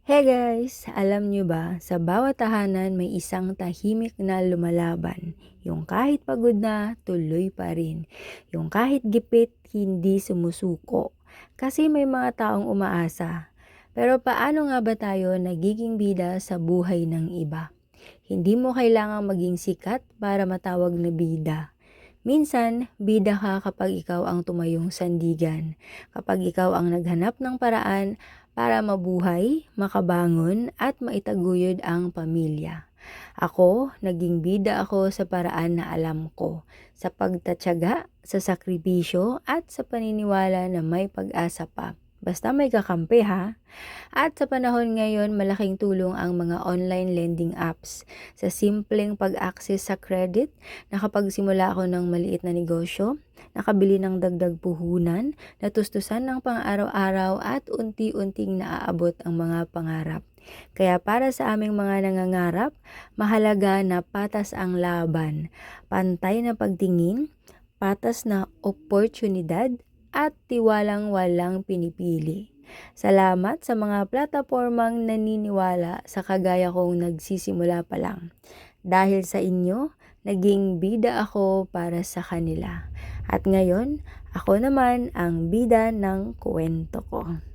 Hey guys! Alam nyo ba, sa bawat tahanan may isang tahimik na lumalaban. Yung kahit pagod na, tuloy pa rin. Yung kahit gipit, hindi sumusuko. Kasi may mga taong umaasa. Pero paano nga ba tayo nagiging bida sa buhay ng iba? Hindi mo kailangang maging sikat para matawag na bida. Minsan, bida ka kapag ikaw ang tumayong sandigan, kapag ikaw ang naghanap ng paraan para mabuhay, makabangon at maitaguyod ang pamilya. Ako, naging bida ako sa paraan na alam ko, sa pagtatyaga, sa sakripisyo at sa paniniwala na may pag-asa pa. Basta may kakampi ha. At sa panahon ngayon, malaking tulong ang mga online lending apps. Sa simpleng pag-access sa credit, nakapagsimula ako ng maliit na negosyo, nakabili ng dagdag puhunan, natustusan ng pang-araw-araw at unti-unting naaabot ang mga pangarap. Kaya para sa aming mga nangangarap, mahalaga na patas ang laban, pantay na pagtingin, patas na oportunidad at tiwalang walang pinipili. Salamat sa mga platapormang naniniwala sa kagaya kong nagsisimula pa lang. Dahil sa inyo, naging bida ako para sa kanila. At ngayon, ako naman ang bida ng kwento ko.